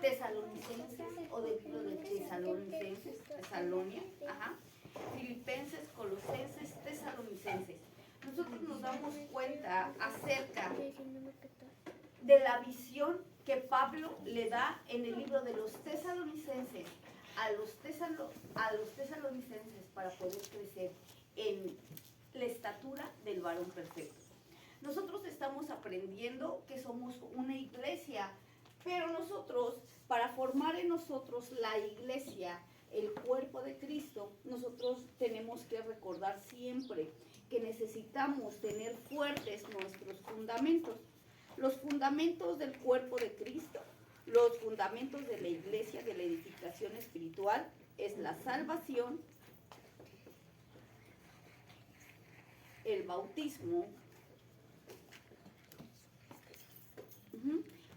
Tesalonicenses o del libro de Tesalonicenses, Tesalonia, Filipenses, Colosenses, Tesalonicenses. Nosotros nos damos cuenta acerca de la visión que Pablo le da en el libro de los Tesalonicenses a los tesalonicenses para poder crecer en la estatura del varón perfecto. Nosotros estamos aprendiendo que somos una iglesia, pero nosotros, para formar en nosotros la iglesia, el cuerpo de Cristo, nosotros tenemos que recordar siempre que necesitamos tener fuertes nuestros fundamentos. Los fundamentos del cuerpo de Cristo, los fundamentos de la iglesia, de la edificación espiritual, es la salvación, el bautismo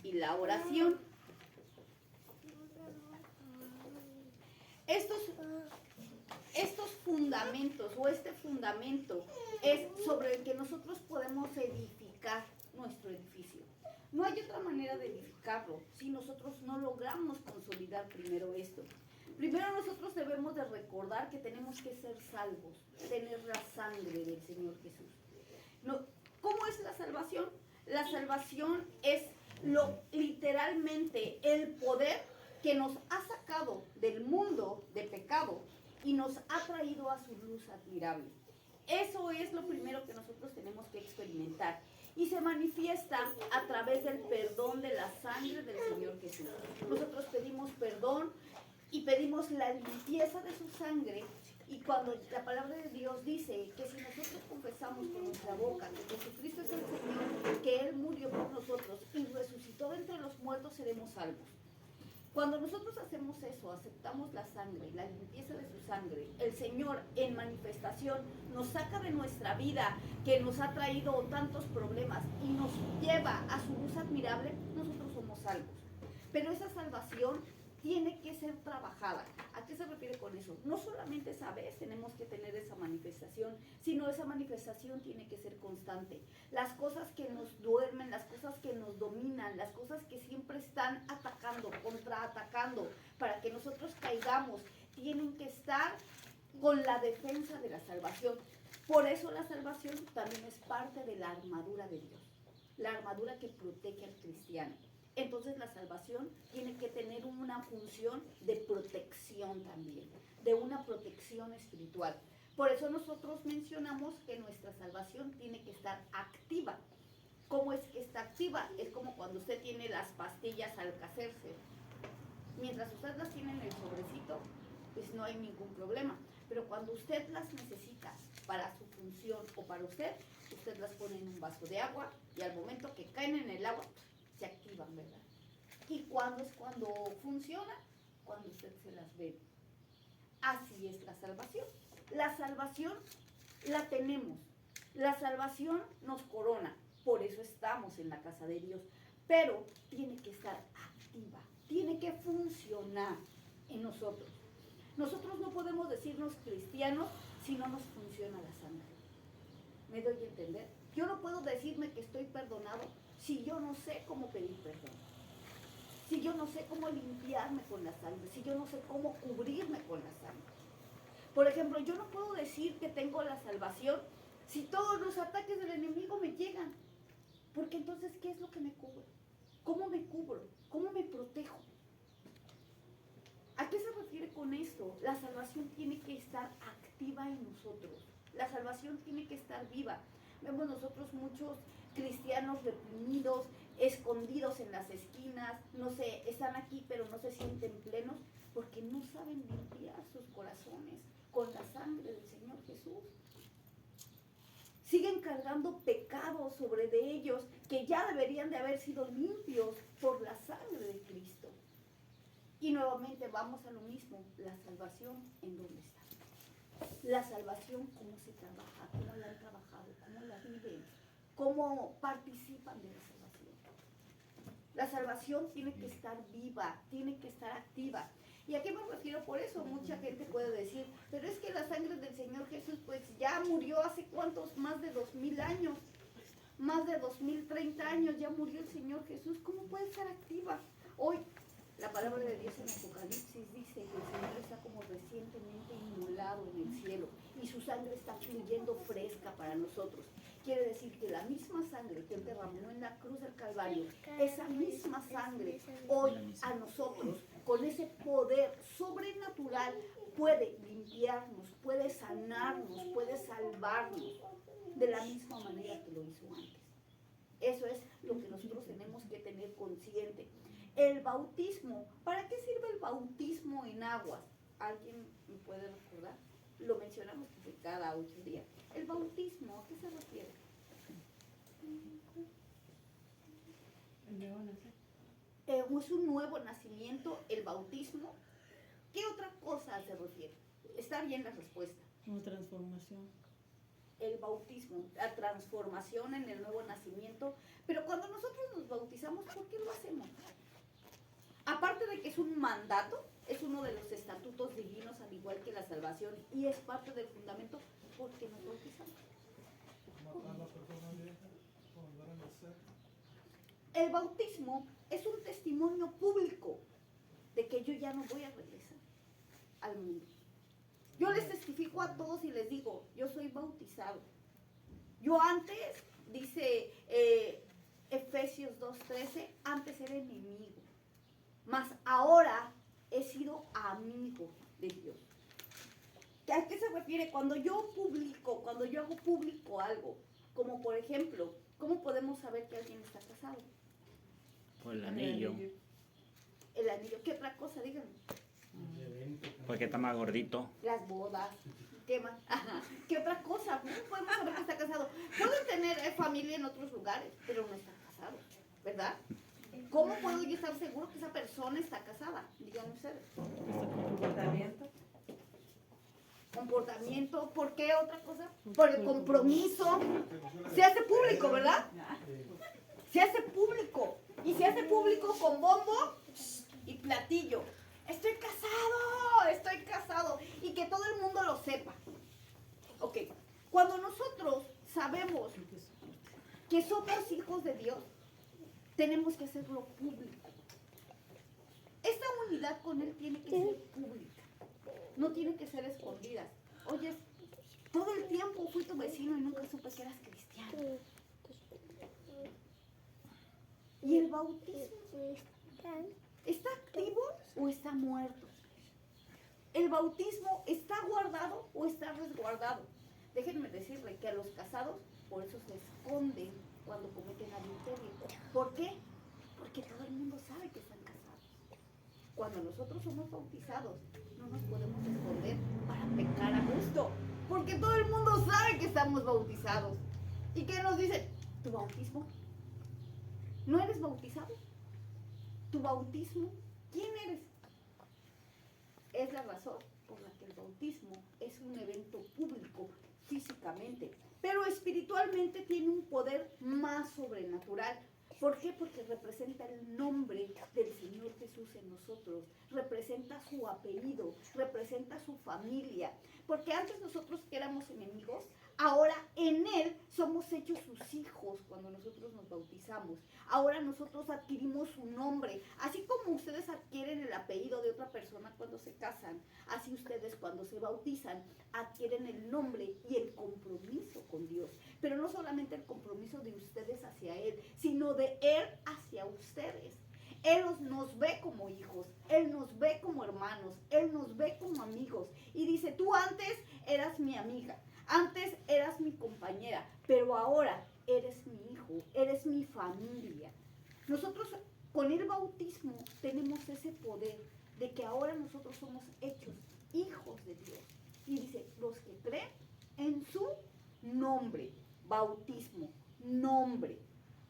y la oración. Estos fundamentos o este fundamento es sobre el que nosotros podemos edificar nuestro edificio. No hay otra manera de edificarlo si nosotros no logramos consolidar primero esto. Primero nosotros debemos de recordar que tenemos que ser salvos, tener la sangre del Señor Jesús. No, ¿cómo es la salvación? La salvación es literalmente el poder que nos ha sacado del mundo de pecado y nos ha traído a su luz admirable. Eso es lo primero que nosotros tenemos que experimentar. Y se manifiesta a través del perdón de la sangre del Señor Jesús. Nosotros pedimos perdón y pedimos la limpieza de su sangre. Y cuando la palabra de Dios dice que si nosotros confesamos con nuestra boca que Jesucristo es el Señor, que Él murió por nosotros y resucitó de entre los muertos, seremos salvos. Cuando nosotros hacemos eso, aceptamos la sangre, la limpieza de su sangre, el Señor en manifestación nos saca de nuestra vida que nos ha traído tantos problemas y nos lleva a su luz admirable, nosotros somos salvos. Pero esa salvación tiene que ser trabajada. ¿A qué se refiere con eso? No solamente esa vez tenemos que tener esa manifestación, sino esa manifestación tiene que ser constante. Las cosas que nos duermen, las cosas que nos dominan, las cosas que siempre están atacando, contraatacando, para que nosotros caigamos, tienen que estar con la defensa de la salvación. Por eso la salvación también es parte de la armadura de Dios, la armadura que protege al cristiano. Entonces la salvación tiene que tener una función de protección también, de una protección espiritual. Por eso nosotros mencionamos que nuestra salvación tiene que estar activa. ¿Cómo es que está activa? Es como cuando usted tiene las pastillas Alka-Seltzer. Mientras usted las tiene en el sobrecito, pues no hay ningún problema. Pero cuando usted las necesita para su función o para usted las pone en un vaso de agua y al momento que caen en el agua, se activan, ¿verdad? ¿Y cuándo es cuando funciona? Cuando usted se las bebe. Así es la salvación. La salvación la tenemos. La salvación nos corona. Por eso estamos en la casa de Dios. Pero tiene que estar activa. Tiene que funcionar en nosotros. Nosotros no podemos decirnos cristianos si no nos funciona la sangre. ¿Me doy a entender? Yo no puedo decirme que estoy perdonado si yo no sé cómo pedir perdón, si yo no sé cómo limpiarme con la sangre, si yo no sé cómo cubrirme con la sangre. Por ejemplo, yo no puedo decir que tengo la salvación si todos los ataques del enemigo me llegan, porque entonces, ¿qué es lo que me cubre? ¿Cómo me cubro? ¿Cómo me protejo? ¿A qué se refiere con esto? La salvación tiene que estar activa en nosotros. La salvación tiene que estar viva. Vemos nosotros muchos cristianos reprimidos, escondidos en las esquinas, no sé, están aquí pero no se sienten plenos porque no saben limpiar sus corazones con la sangre del Señor Jesús. Siguen cargando pecados sobre de ellos que ya deberían de haber sido limpios por la sangre de Cristo. Y nuevamente vamos a lo mismo, la salvación, ¿en dónde está? La salvación, ¿cómo se trabaja? ¿Cómo la han trabajado? ¿Cómo la viven? ¿Cómo participan de la salvación? La salvación tiene que estar viva, tiene que estar activa. ¿Y a qué me refiero por eso? Mucha gente puede decir, pero es que la sangre del Señor Jesús pues ya murió hace cuántos, más de 2000 años, más de 2030 años ya murió el Señor Jesús. ¿Cómo puede estar activa? Hoy la palabra palabra de Dios en Apocalipsis dice que el Señor está como recientemente inmolado en el cielo y su sangre está fluyendo fresca para nosotros. Quiere decir que la misma sangre que Él derramó en la cruz del Calvario, esa misma sangre hoy a nosotros, con ese poder sobrenatural, puede limpiarnos, puede sanarnos, puede salvarnos de la misma manera que lo hizo antes. Eso es lo que nosotros tenemos que tener consciente. El bautismo, ¿para qué sirve el bautismo en aguas? ¿Alguien me puede recordar? Lo mencionamos cada 8 días. El bautismo, ¿a qué se refiere? Es un nuevo nacimiento, el bautismo. ¿Qué otra cosa se refiere? Está bien la respuesta. Una transformación. El bautismo, la transformación en el nuevo nacimiento. Pero cuando nosotros nos bautizamos, ¿por qué lo hacemos? Aparte de que es un mandato, es uno de los estatutos divinos, al igual que la salvación, y es parte del fundamento, ¿por qué nos bautizamos? El bautismo es un testimonio público de que yo ya no voy a regresar al mundo. Yo les testifico a todos y les digo, yo soy bautizado. Yo antes, dice Efesios 2:13, antes era enemigo, mas ahora he sido amigo de Dios. ¿A qué se refiere? Cuando yo hago público algo, como por ejemplo, ¿cómo podemos saber que alguien está casado? Por el anillo. El anillo. ¿Qué otra cosa? Díganme. Porque está más gordito. Las bodas. ¿Qué más? Ajá. ¿Qué otra cosa? ¿Cómo podemos saber que está casado? Pueden tener familia en otros lugares, pero no están casados, ¿verdad? ¿Cómo puedo yo estar seguro que esa persona está casada? Díganme ustedes. Comportamiento. ¿Por qué otra cosa? Por el compromiso. Se hace público, ¿verdad? Se hace público. Y se hace público con bombo y platillo. Estoy casado. Y que todo el mundo lo sepa. Ok. Cuando nosotros sabemos que somos hijos de Dios, tenemos que hacerlo público. Esta unidad con Él tiene que ser pública. No tiene que ser escondida. Oye, todo el tiempo fui tu vecino y nunca supe que eras cristiano. ¿Y el bautismo está activo o está muerto? ¿El bautismo está guardado o está resguardado? Déjenme decirle que a los casados por eso se esconden cuando cometen adulterio. ¿Por qué? Porque todo el mundo sabe que están casados. Cuando nosotros somos bautizados, no nos podemos esconder para pecar a gusto, porque todo el mundo sabe que estamos bautizados. ¿Y qué nos dicen? ¿Tu bautismo? ¿No eres bautizado? ¿Tu bautismo? ¿Quién eres? Es la razón por la que el bautismo es un evento público físicamente, pero espiritualmente tiene un poder más sobrenatural. ¿Por qué? Porque representa el nombre del Señor Jesús en nosotros, representa su apellido, representa su familia. Porque antes nosotros que éramos enemigos, ahora en Él somos hechos sus hijos cuando nosotros nos bautizamos. Ahora nosotros adquirimos su nombre. Así como ustedes adquieren el apellido de otra persona cuando se casan, así ustedes cuando se bautizan adquieren el nombre y el compromiso con Dios. Pero no solamente el compromiso de ustedes hacia Él, sino de Él hacia ustedes. Él nos ve como hijos, Él nos ve como hermanos, Él nos ve como amigos. Y dice, tú antes eras mi amiga, antes eras mi compañera, pero ahora eres mi hijo, eres mi familia. Nosotros con el bautismo tenemos ese poder de que ahora nosotros somos hechos hijos de Dios. Y dice, los que creen en su nombre, bautismo, nombre,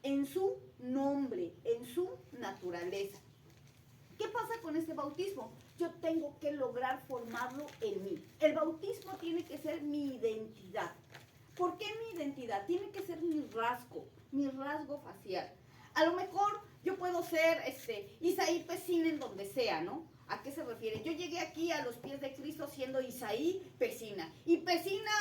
en su nombre, en su naturaleza. ¿Qué pasa con este bautismo? Yo tengo que lograr formarlo en mí. El bautismo tiene que ser mi identidad. ¿Por qué mi identidad? Tiene que ser mi rasgo facial. A lo mejor yo puedo ser Isaí Pesina en donde sea, ¿no? ¿A qué se refiere? Yo llegué aquí a los pies de Cristo siendo Isaí Pesina. Y Pesina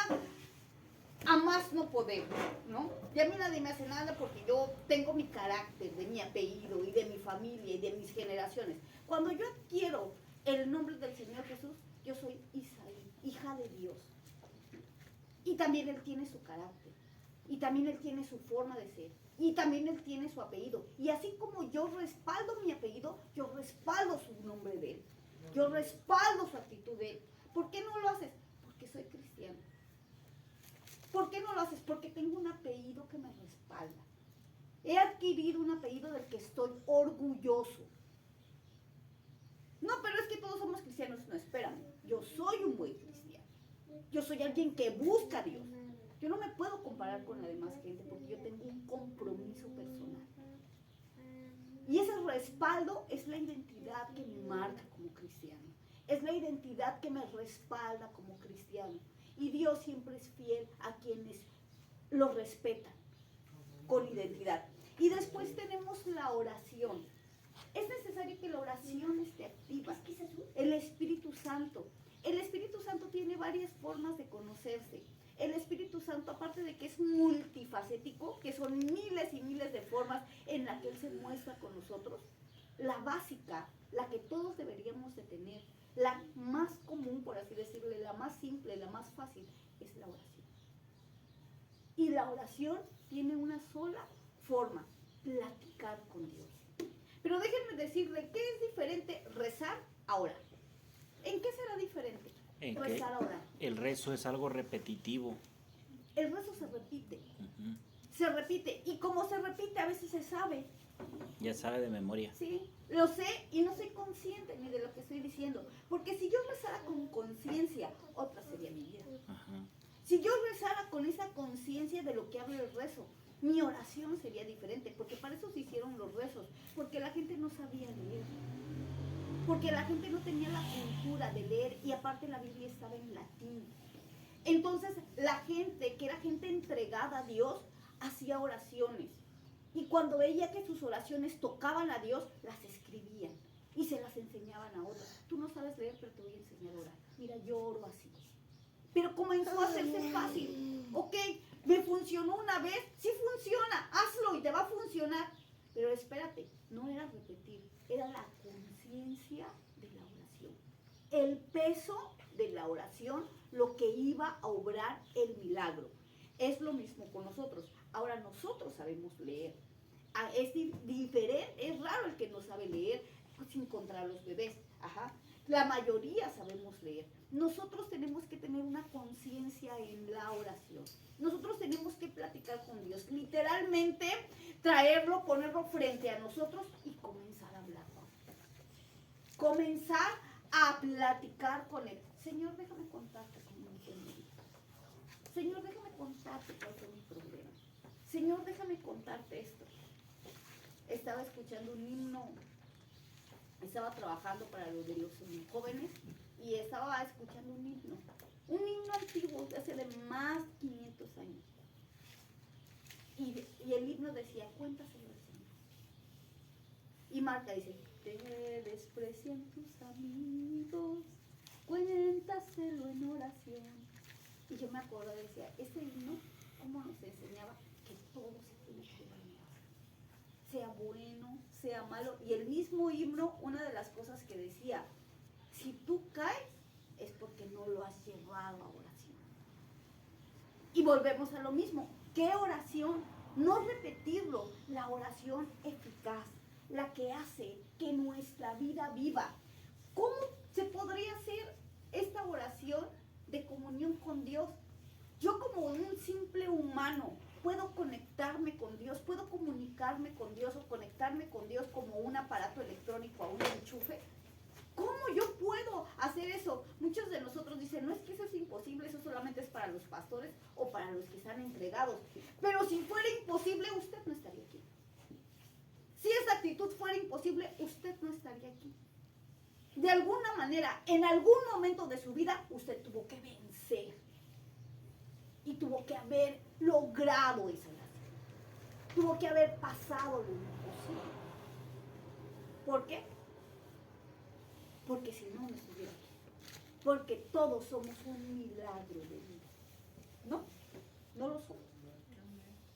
a más no poder, ¿no? Y a mí nadie me hace nada porque yo tengo mi carácter, de mi apellido y de mi familia y de mis generaciones. Cuando yo adquiero el nombre del Señor Jesús, yo soy Isaí, hija de Dios. Y también Él tiene su carácter. Y también Él tiene su forma de ser. Y también Él tiene su apellido. Y así como yo respaldo mi apellido, yo respaldo su nombre de Él. Yo respaldo su actitud de Él. ¿Por qué no lo haces? Porque soy cristiano. ¿Por qué no lo haces? Porque tengo un apellido que me respalda. He adquirido un apellido del que estoy orgulloso. No, pero es que todos somos cristianos. No, espérame. Yo soy un buen cristiano. Yo soy alguien que busca a Dios. Yo no me puedo comparar con la demás gente porque yo tengo un compromiso personal. Y ese respaldo es la identidad que me marca como cristiano. Es la identidad que me respalda como cristiano. Y Dios siempre es fiel a quienes lo respetan con identidad. Y después tenemos la oración. Es necesario que la oración esté activa. El Espíritu Santo. El Espíritu Santo tiene varias formas de conocerse. El Espíritu Santo, aparte de que es multifacético, que son miles y miles de formas en las que Él se muestra con nosotros, la básica, la que todos deberíamos de tener, la más común, por así decirlo, la más simple, la más fácil, es la oración. Y la oración tiene una sola forma, platicar con Dios. Pero déjenme decirle, ¿qué es diferente rezar a orar? ¿En qué será diferente rezar a orar? El rezo es algo repetitivo. El rezo se repite. Se repite. Y como se repite, a veces se sabe. Ya sabe de memoria. Sí, lo sé y no soy consciente ni de lo que estoy diciendo. Porque si yo rezara con conciencia, otra sería mi vida. Si yo rezara con esa conciencia de lo que habla el rezo, mi oración sería diferente. Porque para eso se hicieron los rezos. Porque la gente no sabía leer. Porque la gente no tenía la cultura de leer y aparte la Biblia estaba en latín. Entonces la gente, que era gente entregada a Dios, hacía oraciones. Y cuando veía que sus oraciones tocaban a Dios, las escribían y se las enseñaban a otros. Tú no sabes leer, pero te voy a enseñar a orar. Mira, yo oro así. Pero comenzó a hacerse fácil. Ok, me funcionó una vez, sí funciona, hazlo y te va a funcionar. Pero espérate, no era repetir, era la conciencia de la oración. El peso de la oración, lo que iba a obrar el milagro. Es lo mismo con nosotros. Ahora nosotros sabemos leer. Es diferente, es raro el que no sabe leer sin contar a los bebés. La mayoría sabemos leer. Nosotros tenemos que tener una conciencia en la oración. Nosotros tenemos que platicar con Dios. Literalmente traerlo, ponerlo frente a nosotros y comenzar a hablar con Él. Comenzar a platicar con Él. Señor, déjame contarte cómo me fue mi vida. Señor, déjame contarte cuál fue mi problema. Señor, déjame contarte esto. Estaba escuchando un himno. Estaba trabajando para lo de los jóvenes y estaba escuchando un himno antiguo de hace de más de 500 años. Y el himno decía, cuéntaselo al Señor. Y Marta dice, te desprecian tus amigos, cuéntaselo en oración. Y yo me acuerdo, decía, ese himno, ¿cómo nos enseñaba que todo se tiene que bañar? Sea bueno, sea malo. Y el mismo himno, una de las cosas que decía, si tú caes, es porque no lo has llevado a oración. Y volvemos a lo mismo. ¿Qué oración? No repetirlo, la oración eficaz, la que hace que nuestra vida viva. ¿Cómo se podría hacer esta oración de comunión con Dios? Yo como un simple humano puedo conectarme con Dios, puedo comunicarme con Dios o conectarme con Dios como un aparato electrónico a un enchufe. ¿Cómo yo puedo hacer eso? Muchos de nosotros dicen, no, es que eso es imposible, eso solamente es para los pastores o para los que están entregados. Pero si fuera imposible, usted no estaría aquí. Si esa actitud fuera imposible, usted no estaría aquí. De alguna manera, en algún momento de su vida, usted tuvo que vencer. Y tuvo que haber logrado esa oración. Tuvo que haber pasado lo imposible. ¿Por qué? Porque si no, no estuviera aquí. Porque todos somos un milagro de vida. ¿No? No lo son.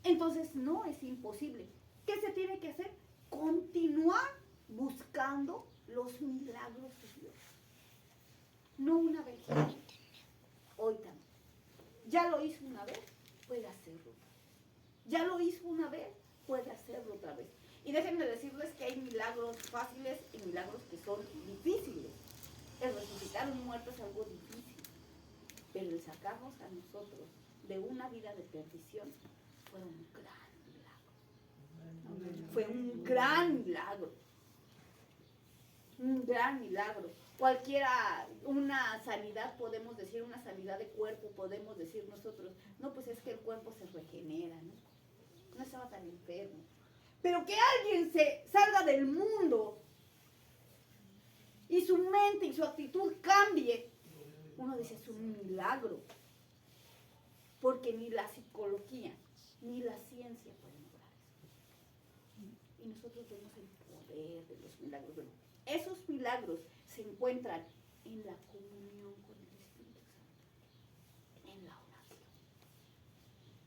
Entonces no es imposible. ¿Qué se tiene que hacer? Continuar buscando los milagros de Dios. No una vez. Hoy también. Ya lo hizo una vez, puede hacerlo. Ya lo hizo una vez, puede hacerlo otra vez. Y déjenme decirles que hay milagros fáciles y milagros que son difíciles. El resucitar un muerto es algo difícil. Pero el sacarnos a nosotros de una vida de perdición fue un gran milagro. Fue un gran milagro. Un gran milagro. Cualquiera, una sanidad, podemos decir, una sanidad de cuerpo, podemos decir nosotros, no, pues es que el cuerpo se regenera, ¿no? No estaba tan enfermo. Pero que alguien se salga del mundo y su mente y su actitud cambie, uno dice, es un milagro. Porque ni la psicología, ni la ciencia pueden lograr eso. Y nosotros vemos el poder de los milagros. Bueno, esos milagros se encuentran en la comunión con el Espíritu Santo, en la oración.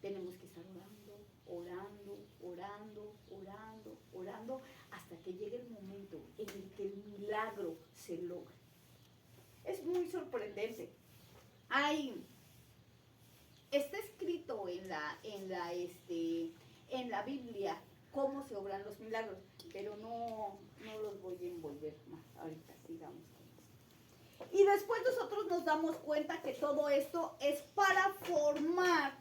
Tenemos que estar orando, hasta que llegue el momento en el que el milagro se logra. Es muy sorprendente. Está escrito en la Biblia cómo se obran los milagros, pero no los voy a envolver más. Ahorita sigamos con esto. Y después nosotros nos damos cuenta que todo esto es para formar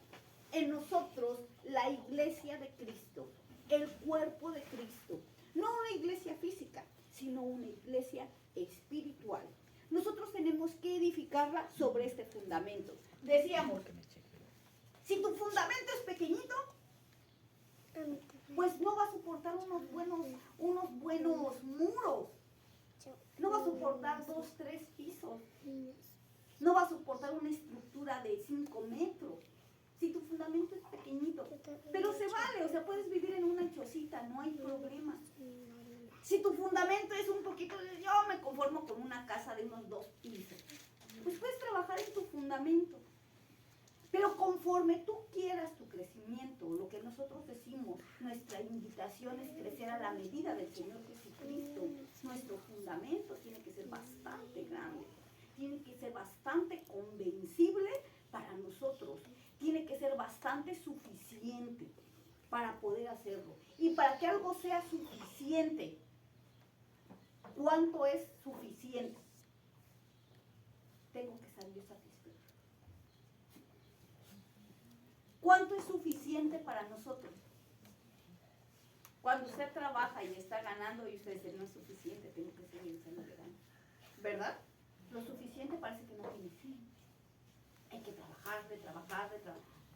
en nosotros la iglesia de Cristo, el cuerpo de Cristo. No una iglesia física, sino una iglesia espiritual. Nosotros tenemos que edificarla sobre este fundamento. Decíamos, si tu fundamento es pequeñito, pues no va a soportar unos buenos muros. No va a soportar 2, 3 pisos. No va a soportar una estructura de 5 metros. Si tu fundamento es pequeñito. Pero se vale, o sea, puedes vivir en una chocita, no hay problema. Si tu fundamento es un poquito, yo me conformo con una casa de unos 2 pisos. Pues puedes trabajar en tu fundamento. Pero conforme tú quieras tu crecimiento, lo que nosotros decimos, nuestra invitación es crecer a la medida del Señor Jesucristo. Nuestro fundamento tiene que ser bastante grande, tiene que ser bastante convencible para nosotros, tiene que ser bastante suficiente para poder hacerlo. Y para que algo sea suficiente, ¿cuánto es suficiente? Tengo que salir satisfecho. ¿Cuánto es suficiente para nosotros? Cuando usted trabaja y está ganando y usted dice, no es suficiente, tengo que seguir ganando. ¿Verdad? Lo suficiente parece que no tiene fin. Hay que trabajar.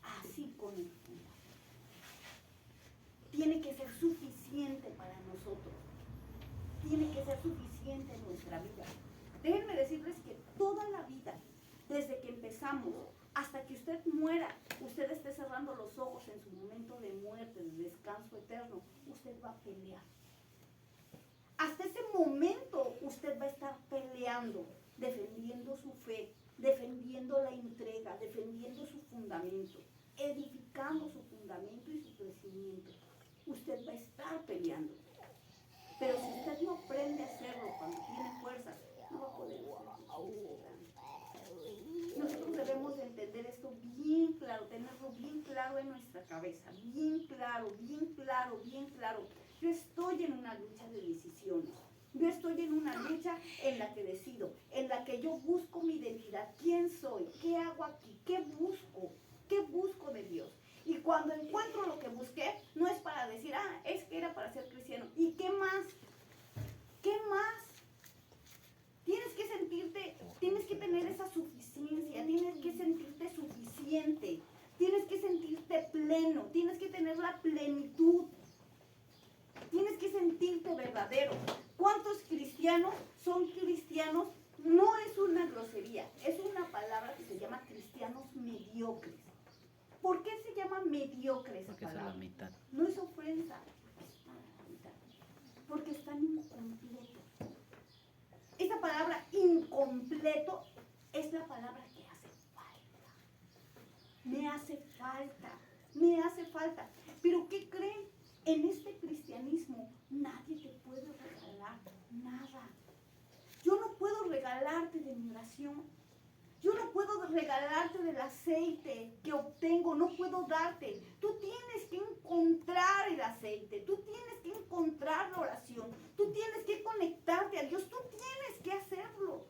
Así con el fundamento. Tiene que ser suficiente para nosotros. Tiene que ser suficiente en nuestra vida. Déjenme decirles que toda la vida, desde que empezamos hasta que usted muera, usted esté cerrando los ojos en su momento de muerte, de descanso eterno, usted va a pelear. Hasta ese momento usted va a estar peleando, defendiendo su fe, defendiendo la entrega, defendiendo su fundamento, edificando su fundamento y su crecimiento. Usted va a estar peleando. Pero si usted no aprende a hacerlo cuando tiene fuerzas, no va a poder hacerlo. Nosotros debemos de entender esto bien claro, tenerlo bien claro en nuestra cabeza, bien claro. Yo estoy en una lucha de decisiones, yo estoy en una lucha en la que decido, en la que yo busco mi identidad, quién soy, qué hago aquí, qué busco de Dios. Y cuando encuentro lo que busqué, no es para decir, es que era para ser cristiano. ¿Y qué más? ¿Qué más? Tienes que tener esa suficiencia, tienes que sentirte suficiente, tienes que sentirte pleno, tienes que tener la plenitud, tienes que sentirte verdadero. ¿Cuántos cristianos son cristianos? No es una grosería, es una palabra que se llama cristianos mediocres. ¿Por qué se llama mediocre esa Porque palabra? son la mitad. No es ofensa, están a la mitad, porque están incompletos. Esa palabra incompleto es la palabra que hace falta. Me hace falta, me hace falta. Pero ¿qué creen? En este cristianismo nadie te puede regalar nada. Yo no puedo regalarte de mi oración. Yo no puedo regalarte del aceite que obtengo, no puedo darte. Tú tienes que encontrar el aceite, tú tienes que encontrar la oración, tú tienes que conectarte a Dios, tú tienes que hacerlo.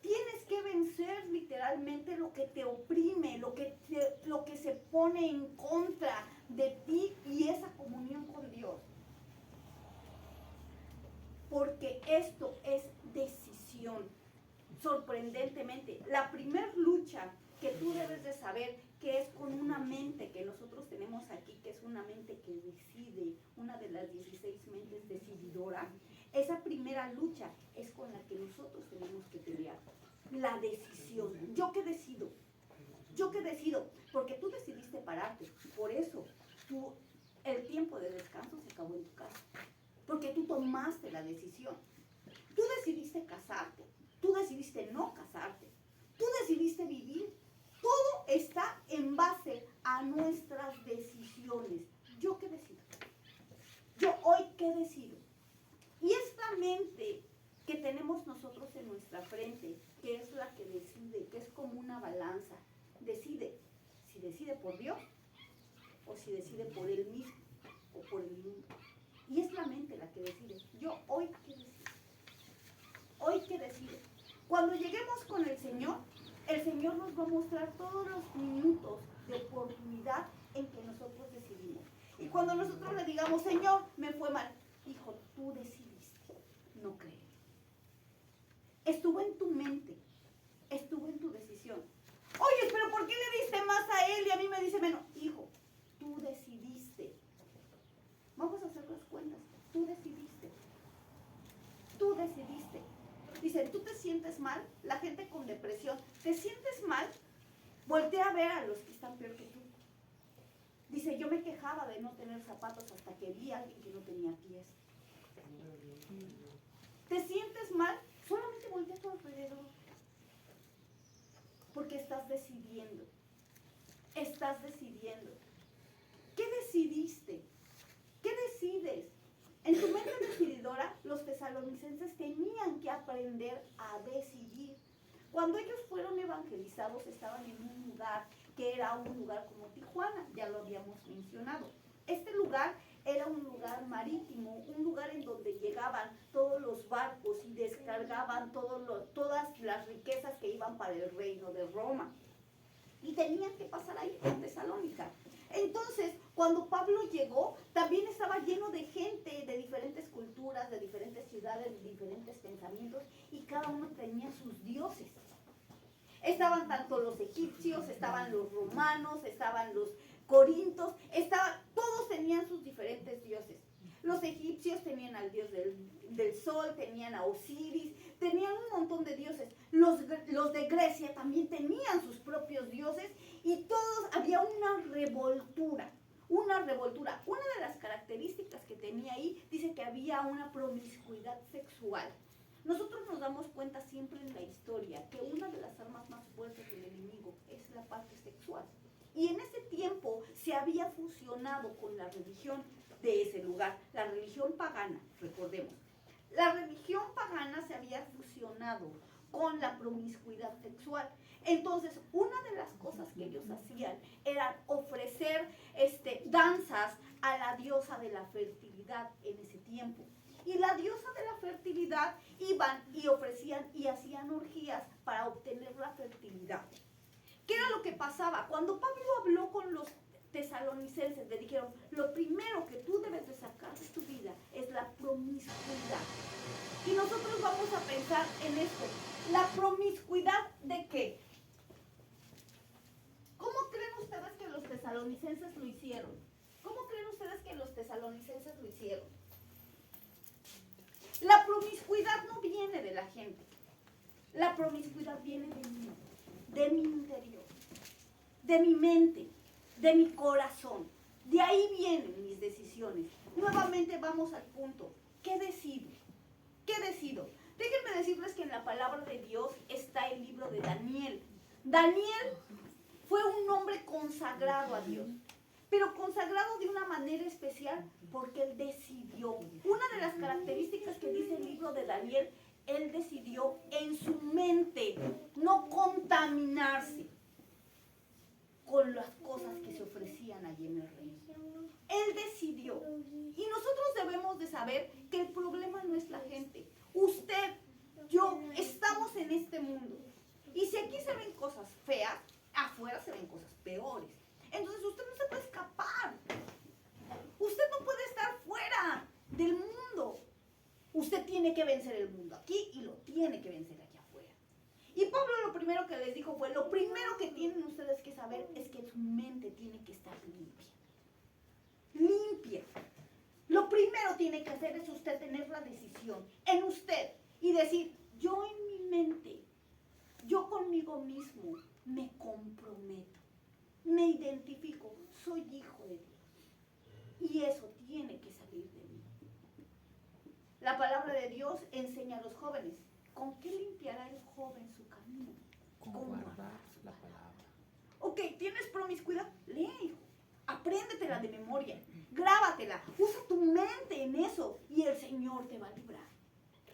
Tienes que vencer literalmente lo que te oprime, lo que se pone en contra de ti y esa comunión con Dios. Porque esto es decisión. Sorprendentemente, la primer lucha que tú debes de saber que es con una mente que nosotros tenemos aquí, que es una mente que decide, una de las 16 mentes decididoras, esa primera lucha es con la que nosotros tenemos que pelear. La decisión. ¿Yo qué decido? ¿Yo qué decido? Porque tú decidiste pararte. Por eso el tiempo de descanso se acabó en tu casa. Porque tú tomaste la decisión. Tú decidiste casarte. Tú decidiste no casarte. Tú decidiste vivir. Todo está en base a nuestras decisiones. ¿Yo qué decido? ¿Yo hoy qué decido? Y esta mente que tenemos nosotros en nuestra frente, que es la que decide, que es como una balanza, decide si decide por Dios o si decide por él mismo o por el mundo. Y es la mente la que decide. Yo hoy qué decido. Hoy qué decido. Cuando lleguemos con el Señor nos va a mostrar todos los minutos de oportunidad en que nosotros decidimos. Y cuando nosotros le digamos, Señor, me fue mal, hijo, tú decidiste no creer. Estuvo en tu mente, estuvo en tu decisión. Oye, pero ¿por qué le diste más a él y a mí me dice menos? Hijo, tú decidiste. Vamos a hacer las cuentas. Tú decidiste. Tú decidiste. Dice, ¿tú te sientes mal? La gente con depresión, ¿te sientes mal? Voltea a ver a los que están peor que tú. Dice, yo me quejaba de no tener zapatos hasta que vi a alguien que no tenía pies. ¿Te sientes mal? Solamente voltea a tu alrededor. Porque estás decidiendo. Estás decidiendo. ¿Qué decidiste? ¿Qué decides? En tu mente decididora, los tesalonicenses tenían que aprender a decidir. Cuando ellos fueron evangelizados, estaban en un lugar que era un lugar como Tijuana, ya lo habíamos mencionado. Este lugar era un lugar marítimo, un lugar en donde llegaban todos los barcos y descargaban todas las riquezas que iban para el reino de Roma. Y tenían que pasar ahí en Tesalónica. Entonces, cuando Pablo llegó, también estaba lleno de gente de diferentes culturas, de diferentes ciudades, de diferentes pensamientos, y cada uno tenía sus dioses. Estaban tanto los egipcios, estaban los romanos, estaban los corintios, todos tenían sus diferentes dioses. Los egipcios tenían al dios del sol, tenían a Osiris, tenían un montón de dioses. Los de Grecia también tenían sus propios dioses y todos, había una revoltura. Una revoltura. Una de las características que tenía ahí, dice que había una promiscuidad sexual. Nosotros nos damos cuenta siempre en la historia que una de las armas más fuertes del enemigo es la parte sexual. Y en ese tiempo se había fusionado con la religión de ese lugar, la religión pagana, recordemos. La religión pagana se había fusionado con la promiscuidad sexual. Entonces, una de las cosas que ellos hacían era ofrecer danzas a la diosa de la fertilidad en ese tiempo. Y la diosa de la fertilidad iban y ofrecían y hacían orgías para obtener la fertilidad. ¿Qué era lo que pasaba? Cuando Pablo habló con los tesalonicenses, le dijeron, lo primero que tú debes de sacar de tu vida es la promiscuidad. Y nosotros vamos a pensar en esto. ¿La promiscuidad de qué? ¿Cómo creen ustedes que los tesalonicenses lo hicieron? ¿Cómo creen ustedes que los tesalonicenses lo hicieron? La promiscuidad no viene de la gente. La promiscuidad viene de mi interior, de mi mente, de mi corazón. De ahí vienen mis decisiones. Nuevamente vamos al punto. ¿Qué decido? ¿Qué decido? Déjenme decirles que en la palabra de Dios está el libro de Daniel. Daniel Fue un hombre consagrado a Dios, pero consagrado de una manera especial porque él decidió. Una de las características que dice el libro de Daniel, él decidió en su mente no contaminarse con las cosas que se ofrecían allí en el reino. Él decidió. Y nosotros debemos de saber que el problema no es la gente. Usted, yo, estamos en este mundo. Y si aquí se ven cosas feas, afuera se ven cosas peores. Entonces usted no se puede escapar. Usted no puede estar fuera del mundo. Usted tiene que vencer el mundo aquí y lo tiene que vencer allá afuera. Y Pablo lo primero que les dijo fue, lo primero que tienen ustedes que saber es que su mente tiene que estar limpia. Limpia. Lo primero tiene que hacer es usted tener la decisión en usted y decir, yo en mi mente, yo conmigo mismo me comprometo, me identifico, soy hijo de Dios. Y eso tiene que salir de mí. La palabra de Dios enseña a los jóvenes. ¿Con qué limpiará el joven su camino? Con guardar la palabra. Ok, ¿tienes promiscuidad? Lee, hijo. Apréndetela de memoria. Grábatela. Usa tu mente en eso y el Señor te va a librar.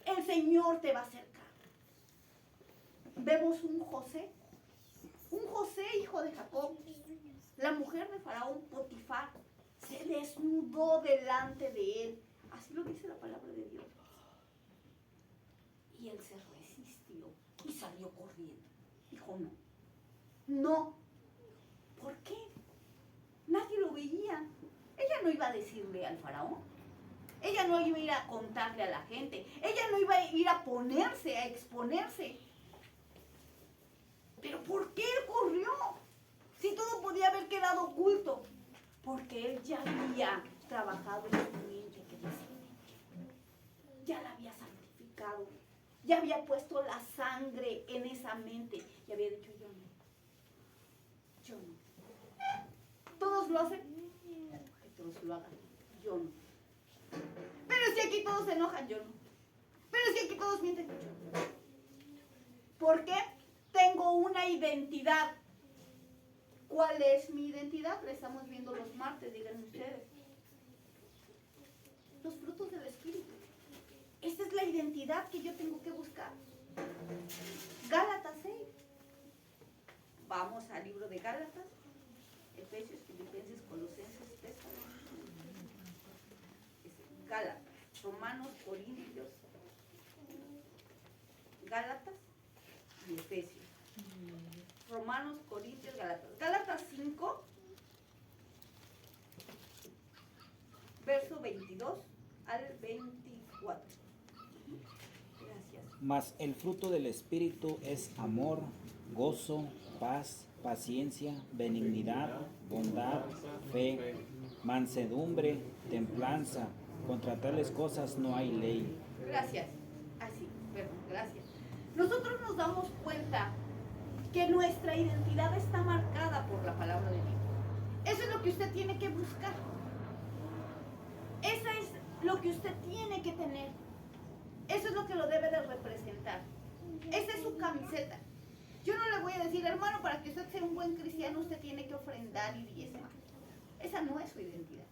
El Señor te va a acercar. Vemos un José hijo de Jacob. La mujer de Faraón, Potifar, se desnudó delante de él. Así lo dice la palabra de Dios. Y él se resistió y salió corriendo. Dijo, no. No. ¿Por qué? Nadie lo veía. Ella no iba a decirle al faraón. Ella no iba a ir a contarle a la gente. Ella no iba a ir a ponerse, a exponerse. ¿Pero por qué él corrió? Si todo podía haber quedado oculto. Porque él ya había trabajado en su mente, que decía. Ya la había santificado. Ya había puesto la sangre en esa mente. Y había dicho, yo no. Yo no. ¿Todos lo hacen? Que todos lo hagan. Yo no. Pero si aquí todos se enojan, yo no. Pero si aquí todos mienten, yo no. ¿Por qué? Tengo una identidad. ¿Cuál es mi identidad? La estamos viendo los martes, digan ustedes. Los frutos del Espíritu. Esta es la identidad que yo tengo que buscar. Gálatas 6. Vamos al libro de Gálatas. Efesios, Filipenses, Colosenses, Gálatas, Romanos, Corintios, Gálatas y Efesios. Romanos, Corintios, Gálatas. Gálatas 5, verso 22 al 24. Gracias. Mas el fruto del Espíritu es amor, gozo, paz, paciencia, benignidad, bondad, fe, mansedumbre, templanza. Contra tales cosas no hay ley. Gracias. Así, perdón, gracias. Nosotros nos damos cuenta que nuestra identidad está marcada por la palabra de Dios. Eso es lo que usted tiene que buscar. Eso es lo que usted tiene que tener. Eso es lo que lo debe de representar. Esa es su camiseta. Yo no le voy a decir, hermano, para que usted sea un buen cristiano, usted tiene que ofrendar y diezmar. Esa no es su identidad.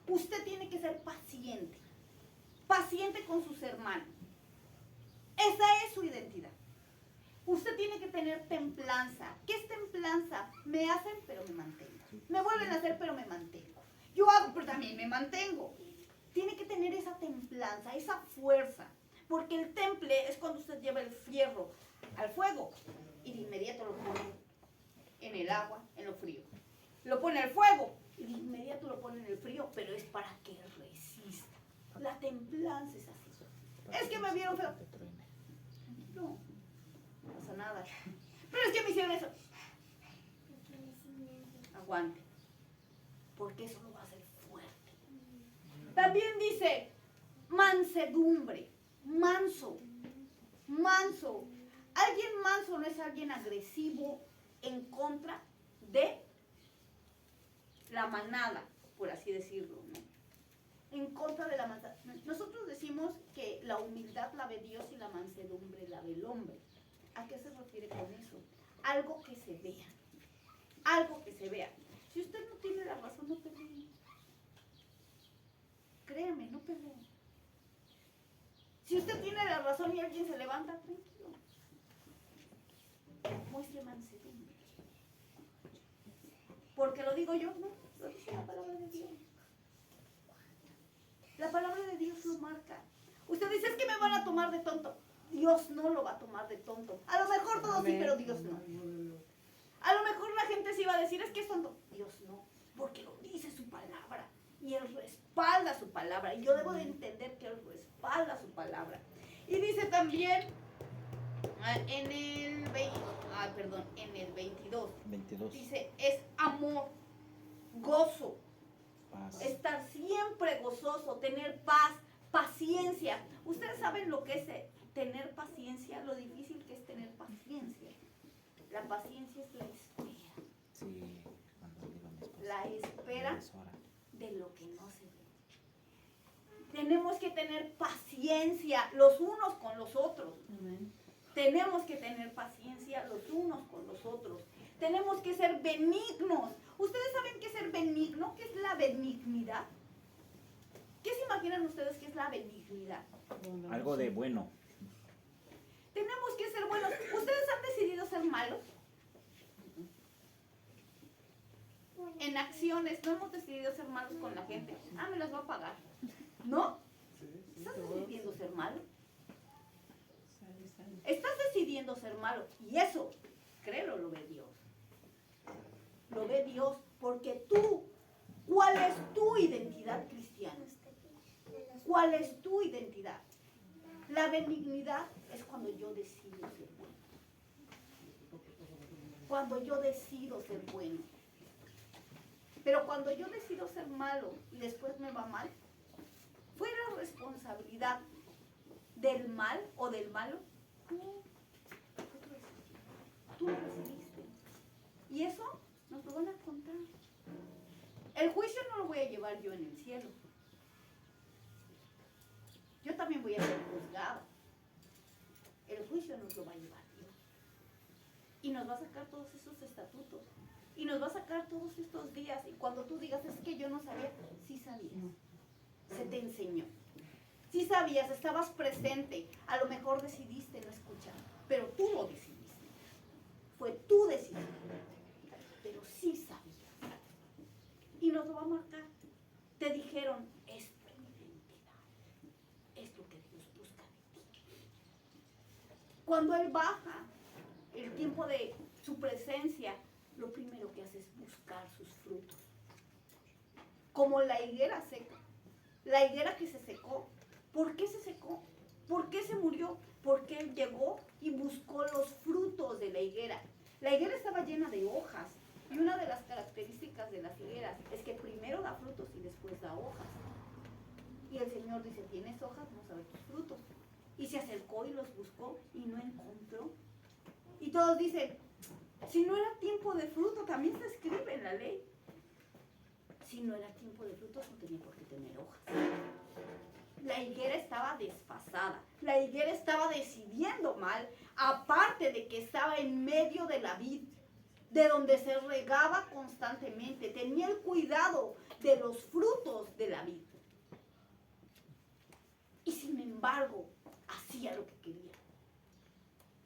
Usted tiene que ser paciente. Paciente con sus hermanos. Esa es su identidad. Usted tiene que tener templanza. ¿Qué es templanza? Me hacen, pero me mantengo. Me vuelven a hacer, pero me mantengo. Yo hago, pero también me mantengo. Tiene que tener esa templanza, esa fuerza. Porque el temple es cuando usted lleva el fierro al fuego y de inmediato lo pone en el agua, en lo frío. Lo pone al fuego y de inmediato lo pone en el frío, pero es para que resista. La templanza es así. Es que me vieron feo. No, no pasa nada. Pero es que me hicieron eso. Aguante. Porque eso lo va a hacer fuerte. También dice mansedumbre. Manso. Manso. Alguien manso no es alguien agresivo en contra de la manada, por así decirlo, ¿no? En contra de la manada. Nosotros decimos que la humildad la ve Dios y la mansedumbre la ve el hombre. ¿A qué se refiere con eso? Algo que se vea. algo que se vea. Si usted no tiene la razón, no pelee. Créame, no pelee. Si usted tiene la razón y alguien se levanta, tranquilo. Muestre mansedumbre. Porque lo digo yo, no, lo dice la palabra de Dios. La palabra de Dios lo marca. Usted dice, es que me van a tomar de tonto. Dios no lo va a tomar de tonto. A lo mejor todos sí, pero Dios no. A lo mejor la gente sí va a decir, es que es tonto. Dios no, porque lo dice su palabra. Y Él respalda su palabra. Y yo debo de entender que Él respalda su palabra. Y dice también en el 22. Dice, es amor, gozo, Paz. estar siempre gozoso, tener paz, paciencia. Ustedes saben lo que es tener paciencia, lo difícil que es tener paciencia. La paciencia es la espera. Sí, cuando digo a mi esposa, La espera ya es hora. de lo que no se ve. Tenemos que tener paciencia los unos con los otros. Tenemos que tener paciencia los unos con los otros. Tenemos que ser benignos. ¿Ustedes saben qué es ser benigno? ¿Qué es la benignidad? ¿Qué se imaginan ustedes que es la benignidad? Algo de bueno. Tenemos que ser buenos. ¿Ustedes han decidido ser malos? En acciones, no hemos decidido ser malos con la gente. Ah, me las va a pagar. ¿No? ¿Estás decidiendo ser malo? Estás decidiendo ser malo. Y eso, créelo, lo ve Dios. Lo ve Dios porque tú, ¿cuál es tu identidad cristiana? ¿Cuál es tu identidad? La benignidad es cuando yo decido ser bueno. Cuando yo decido ser bueno. Pero cuando yo decido ser malo y después me va mal, ¿fue la responsabilidad del mal o del malo? No, tú lo recibiste. Y eso nos lo van a contar. El juicio no lo voy a llevar yo en el cielo. Yo también voy a ser juzgado. El juicio nos lo va a llevar Dios. Y nos va a sacar todos esos estatutos. Y nos va a sacar todos estos días. Y cuando tú digas, es que yo no sabía, sí sabías. Se te enseñó. Sí sabías, estabas presente. A lo mejor decidiste no escuchar. Pero tú lo decidiste. Fue tu decisión. Pero sí sabías. Y nos lo va a marcar. Te dijeron, es tu identidad. Es lo que Dios busca de ti. Cuando Él baja el tiempo de su presencia, lo primero que hace es buscar sus frutos. Como la higuera seca. La higuera que se secó. ¿Por qué se secó? ¿Por qué se murió? Porque Él llegó y buscó los frutos de la higuera. La higuera estaba llena de hojas. Y una de las características de las higueras es que primero da frutos y después da hojas. Y el Señor dice, ¿tienes hojas? Vamos a ver tus frutos. Y se acercó y los buscó y no encontró. Y todos dicen, si no era tiempo de fruto, también se escribe en la ley. Si no era tiempo de frutos, no tenía por qué tener hojas. La higuera estaba desfasada. La higuera estaba decidiendo mal, aparte de que estaba en medio de la vid, de donde se regaba constantemente. Tenía el cuidado de los frutos de la vid. Y sin embargo, hacía lo que quería.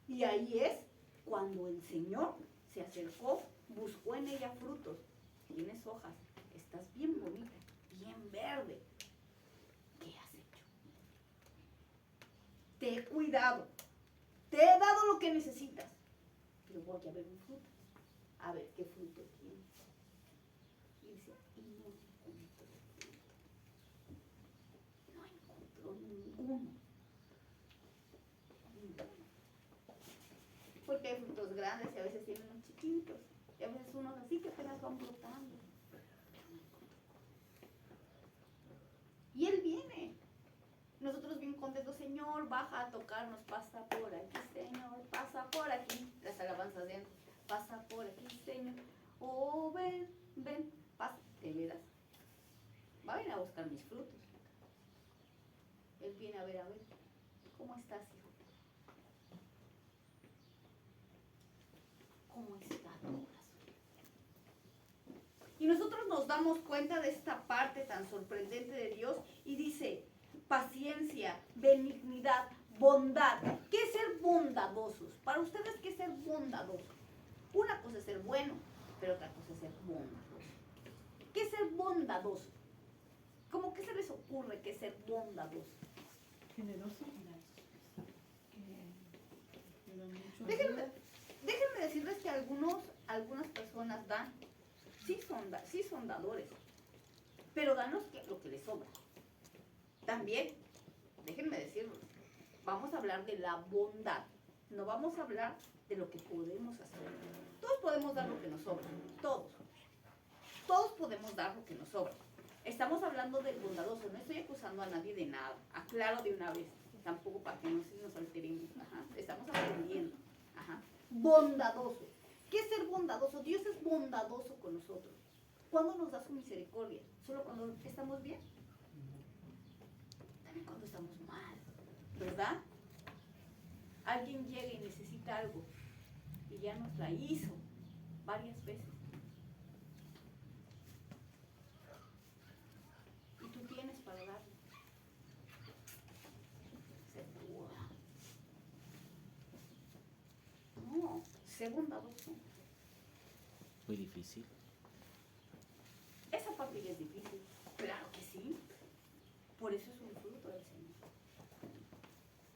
Y ahí es cuando el Señor se acercó, buscó en ella frutos. Tienes hojas, estás bien bonita, bien verde. ¿Qué has hecho? Te he cuidado, te he dado lo que necesitas, pero voy a ver un fruto. A ver qué fruto tiene. Y dice, y no encontró fruto. No encontró ninguno. Porque hay frutos grandes y a veces tienen unos chiquitos. Y a veces unos así que apenas van brotando. Y Él viene. Nosotros bien contentos, Señor, baja a tocarnos, pasa por aquí, Señor, pasa por aquí. Las alabanzas de antes, pasa por aquí, Señor. Oh, ven, ven, pasa. ¿Te verás? Va a venir a buscar mis frutos. Él viene a ver, ¿cómo estás, hijo? ¿Cómo está tu corazón? damos cuenta de esta parte tan sorprendente de Dios y dice, paciencia, benignidad, bondad. ¿Qué es ser bondadosos? Para ustedes, ¿qué es ser bondadoso? Una cosa es ser bueno, pero otra cosa es ser bondadoso. ¿Qué es ser bondadoso? ¿Cómo que se les ocurre que es ser bondadoso? Generoso. Déjenme decirles que algunas personas dan, sí son dadores, pero dan lo que les sobra. También, déjenme decirles, vamos a hablar de la bondad, no vamos a hablar de lo que podemos hacer. Todos podemos dar lo que nos sobra, todos podemos dar lo que nos sobra. Estamos hablando del bondadoso, no estoy acusando a nadie de nada, aclaro de una vez, tampoco para que no se nos alteremos. Estamos aprendiendo. Bondadoso. ¿Qué es ser bondadoso? Dios es bondadoso con nosotros. ¿Cuándo nos da su misericordia? ¿Solo cuando estamos bien? También cuando estamos mal, ¿verdad? Alguien llega y necesita algo y ya nos la hizo varias veces. Y tú tienes para darle. No, sé bondadoso. Muy difícil. Esa parte ya es difícil. Claro que sí. Por eso es un fruto del Señor.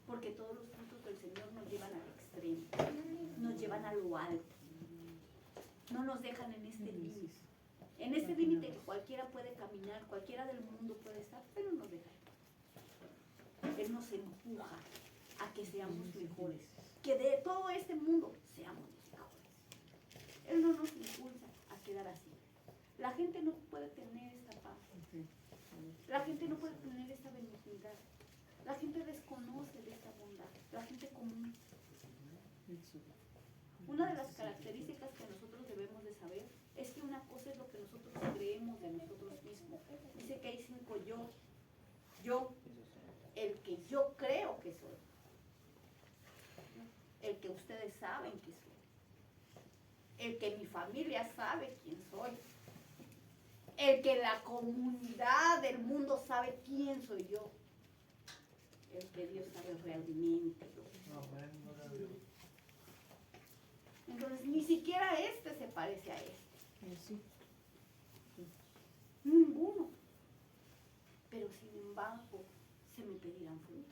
Porque todos los frutos del Señor nos llevan al extremo. Nos llevan a lo alto. No nos dejan en este límite. En este límite que cualquiera puede caminar, cualquiera del mundo puede estar, pero nos deja. Él nos empuja a que seamos mejores. Que de todo este mundo seamos los mejores. Él no nos impulsa a quedar así. La gente no puede tener esta paz. La gente no puede tener esta benignidad. La gente desconoce de esta bondad. La gente común. Una de las características que nosotros debemos de saber es que una cosa es lo que nosotros creemos de nosotros mismos. Dice que hay 5 yo. Yo, el que yo creo que soy. El que ustedes saben que soy. El que mi familia sabe quién soy. El que la comunidad del mundo sabe quién soy yo. El que Dios sabe realmente. Entonces, ni siquiera este se parece a este. Ninguno. Pero sin embargo, se me pedirán frutos.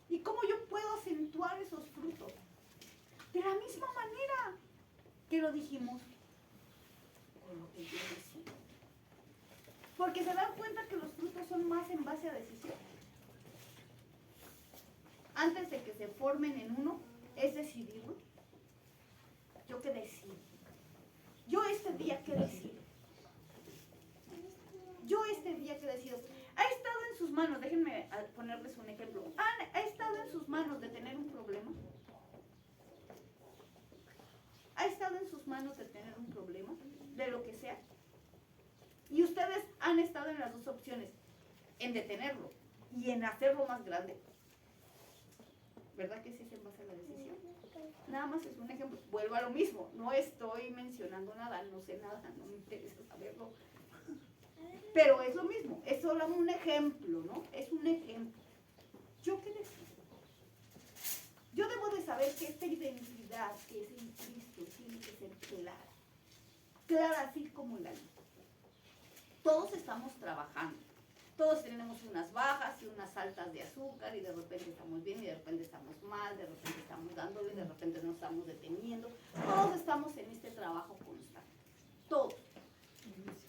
¿Y cómo yo puedo acentuar esos frutos? De la misma manera que lo dijimos, con lo que yo decido. Porque se dan cuenta que los frutos son más en base a decisión. Antes de que se formen en uno, es decidirlo. ¿Yo qué decido? Yo este día qué decido. Yo este día qué decido. Ha estado en sus manos, déjenme ponerles un ejemplo. ¿Ha estado en sus manos de tener un problema? ¿Ha estado en sus manos de tener un problema? De lo que sea. Y ustedes han estado en las dos opciones, en detenerlo y en hacerlo más grande. ¿Verdad que sí se basa la decisión? Nada más es un ejemplo. Vuelvo a lo mismo. No estoy mencionando nada, no sé nada, no me interesa saberlo. Pero es lo mismo. Es solo un ejemplo, ¿no? Es un ejemplo. ¿Yo qué decido? Yo debo de saber que esta identidad que es en Cristo tiene que ser clara. Clara así como la luz. Todos estamos trabajando. Todos tenemos unas bajas y unas altas de azúcar y de repente estamos bien y de repente estamos mal, de repente estamos dándole, de repente nos estamos deteniendo. Todos estamos en este trabajo constante. Todos.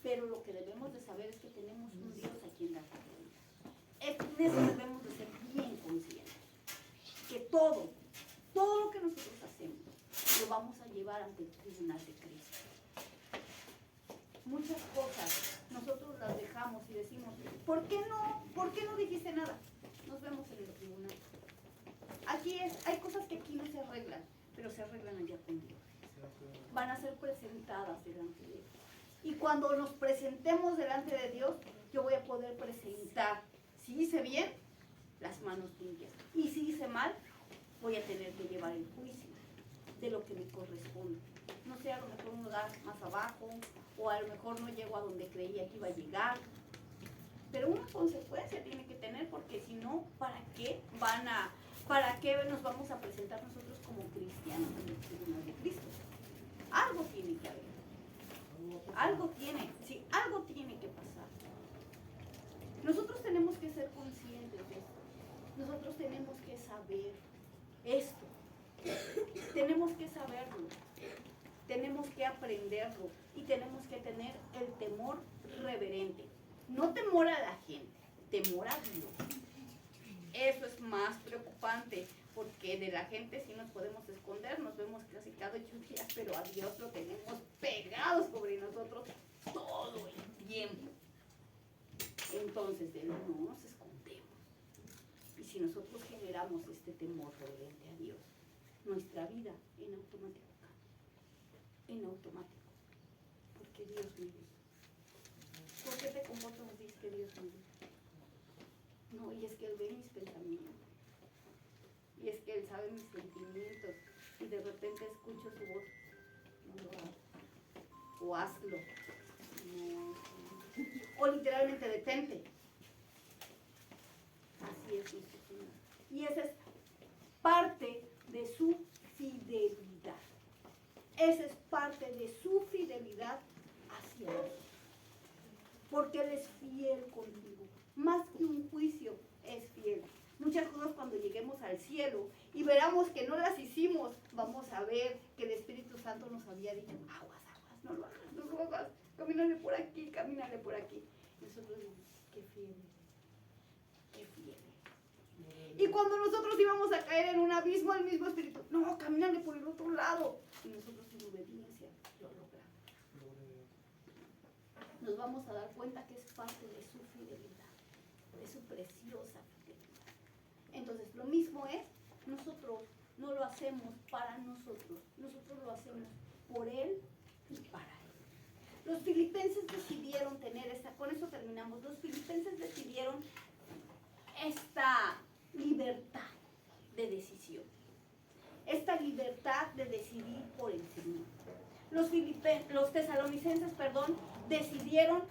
Pero lo que debemos de saber es que tenemos un Dios a quien dar cuenta. En eso debemos de ser bien conscientes. Que todo lo que nosotros hacemos, lo vamos a llevar ante el tribunal de Cristo. Muchas cosas nosotros las dejamos y decimos, ¿por qué no dijiste nada? Nos vemos en el tribunal. Hay cosas que aquí no se arreglan, pero se arreglan allá con Dios. Van a ser presentadas delante de Dios. Y cuando nos presentemos delante de Dios, yo voy a poder presentar, si hice bien, las manos limpias. Y si hice mal, voy a tener que llevar el juicio de lo que me corresponde. no sé, a lo mejor un lugar más abajo, o a lo mejor no llego a donde creía que iba a llegar. Pero una consecuencia tiene que tener, porque si no, ¿para qué nos vamos a presentar nosotros como cristianos en el tribunal de Cristo? Algo tiene que haber. Algo tiene que pasar. Nosotros tenemos que ser conscientes de esto. Nosotros tenemos que saber esto. Tenemos que saberlo. Tenemos que aprenderlo. Y tenemos que tener el temor reverente. No temor a la gente, temor a Dios. Eso es más preocupante, porque de la gente sí nos podemos esconder, nos vemos casi cada 8 días, pero a Dios lo tenemos pegado sobre nosotros todo el tiempo. Entonces de él no nos escondemos. Y si nosotros generamos este temor reverente a Dios, nuestra vida en automático cambia. En automático. Porque Dios vive. ¿Por qué te comportas así? Es que Dios vive. No, y es que Él ve mis pensamientos. Y es que Él sabe mis sentimientos. Y de repente escucho su voz. No lo hagas. O hazlo. No. O literalmente detente. Así es nuestro Señor. Y esa es parte de su fidelidad. Esa es parte de su fidelidad hacia Dios. Porque Él es fiel contigo. Más que un juicio, es fiel. Muchas cosas cuando lleguemos al cielo y veramos que no las hicimos, vamos a ver que el Espíritu Santo nos había dicho, aguas, no lo hagas, no lo hagas, camínale por aquí, camínale por aquí. Y nosotros decimos, qué fiel, qué fiel. Y cuando nosotros íbamos a caer en un abismo, el mismo Espíritu, no, camínale por el otro lado. Y nosotros en obediencia lo logramos. Nos vamos a dar cuenta que es parte de su fidelidad, de su preciosa fidelidad. Entonces, lo mismo es, nosotros no lo hacemos para nosotros lo hacemos por Él y para Él. Los filipenses decidieron tener con eso terminamos, los filipenses decidieron esta libertad de decisión, esta libertad de decidir por el Señor. Los tesalonicenses, decidieron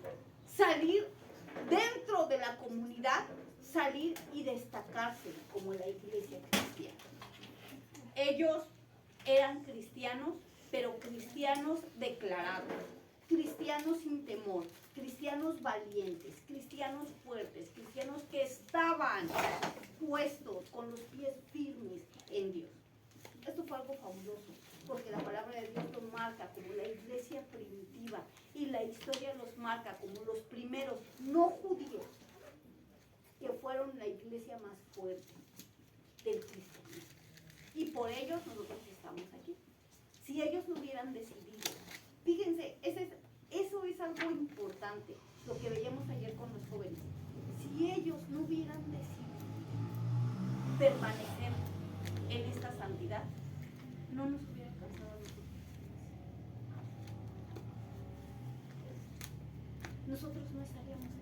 salir dentro de la comunidad, salir y destacarse como la iglesia cristiana. Ellos eran cristianos, pero cristianos declarados, cristianos sin temor, cristianos valientes, cristianos fuertes, cristianos que estaban puestos con los pies firmes en Dios. Esto fue algo fabuloso, porque la palabra de Dios lo marca como la iglesia primitiva y la historia los marca como los primeros no judíos que fueron la iglesia más fuerte del cristianismo. Y por ellos nosotros estamos aquí. Si ellos no hubieran decidido, fíjense, eso es algo importante, lo que veíamos ayer con los jóvenes. Si ellos no hubieran decidido permanecer en esta santidad, no nos hubiera alcanzado a nosotros. Nosotros no estaríamos aquí.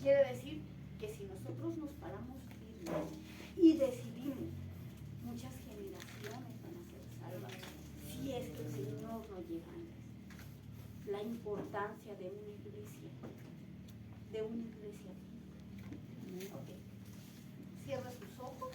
Quiere decir que si nosotros nos paramos firmes y decidimos, muchas generaciones van a ser salvas, si es que el Señor no llega antes. La importancia de una iglesia. Okay. Cierra sus ojos.